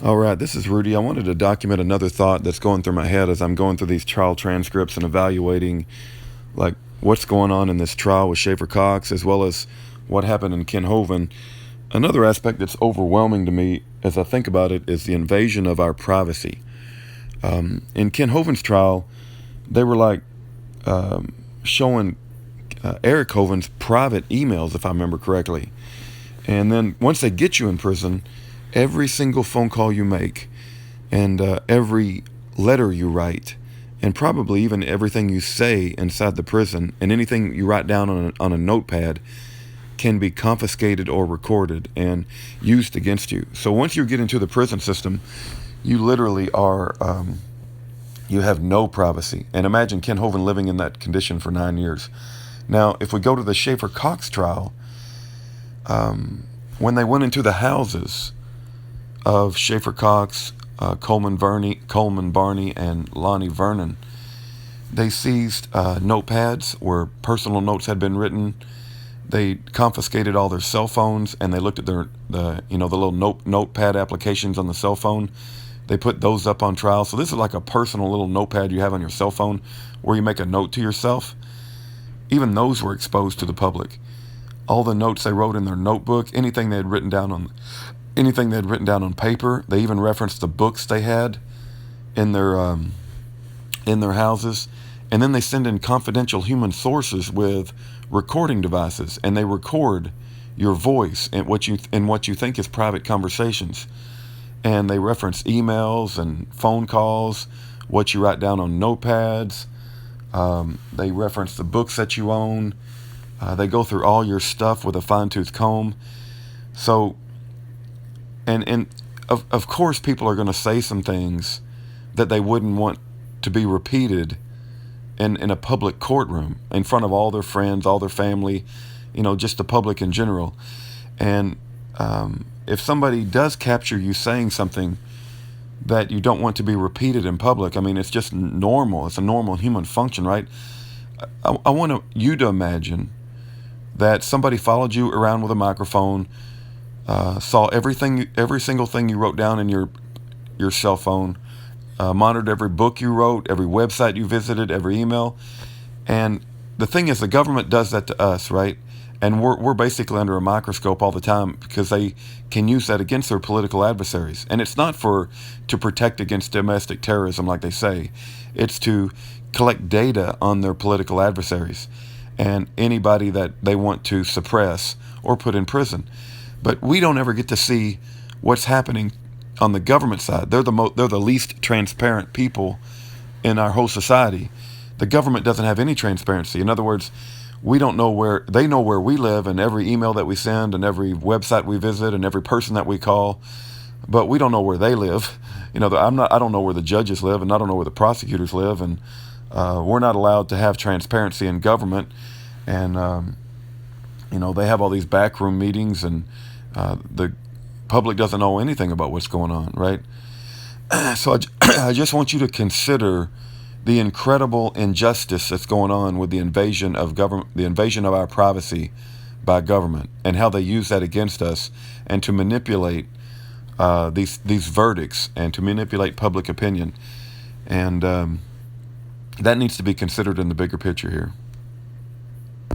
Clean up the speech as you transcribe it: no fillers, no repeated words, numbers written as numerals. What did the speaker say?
All right, this is Rudy. I wanted to document another thought that's going through my head as I'm going through these trial transcripts and evaluating like what's going on in this trial with Schaefer Cox as well as what happened in Ken Hovind. Another aspect that's overwhelming to me as I think about it is the invasion of our privacy. In Ken Hovind's trial, they were like showing Eric Hovind's private emails, if I remember correctly. And then once they get you in prison, every single phone call you make and every letter you write and probably even everything you say inside the prison and anything you write down on a notepad can be confiscated or recorded and used against you. So once you get into the prison system, you literally are, you have no privacy. And imagine Ken Hovind living in that condition for 9 years. Now, if we go to the Schaefer Cox trial, when they went into the houses of Schaefer Cox, Coleman Barney, and Lonnie Vernon, they seized notepads where personal notes had been written. They confiscated all their cell phones, and they looked at the little notepad applications on the cell phone. They put those up on trial. So this is like a personal little notepad you have on your cell phone where you make a note to yourself. Even those were exposed to the public. All the notes they wrote in their notebook, anything they had written down on paper. They even referenced the books they had in their houses. And then they send in confidential human sources with recording devices, and they record your voice and what you think is private conversations. And they reference emails and phone calls, what you write down on notepads. They reference the books that you own. They go through all your stuff with a fine-tooth comb. So, and of course, people are going to say some things that they wouldn't want to be repeated in a public courtroom in front of all their friends, all their family, just the public in general. And if somebody does capture you saying something that you don't want to be repeated in public, I mean, it's just normal. It's a normal human function, right? I want you to imagine that somebody followed you around with a microphone, saw every single thing you wrote down in your cell phone, monitored every book you wrote, every website you visited, every email. And the thing is, the government does that to us, right? And we're basically under a microscope all the time because they can use that against their political adversaries. And it's not to protect against domestic terrorism like they say. It's to collect data on their political adversaries and anybody that they want to suppress or put in prison. But we don't ever get to see what's happening on the government side. They're the least transparent people in our whole society. The government doesn't have any transparency. In other words, we don't know they know where we live and every email that we send and every website we visit and every person that we call, but we don't know where they live. I don't know where the judges live, and I don't know where the prosecutors live, and we're not allowed to have transparency in government. And they have all these backroom meetings, and the public doesn't know anything about what's going on, right? So I just want you to consider the incredible injustice that's going on with the invasion of our privacy by government, and how they use that against us, and to manipulate these verdicts, and to manipulate public opinion. And that needs to be considered in the bigger picture here.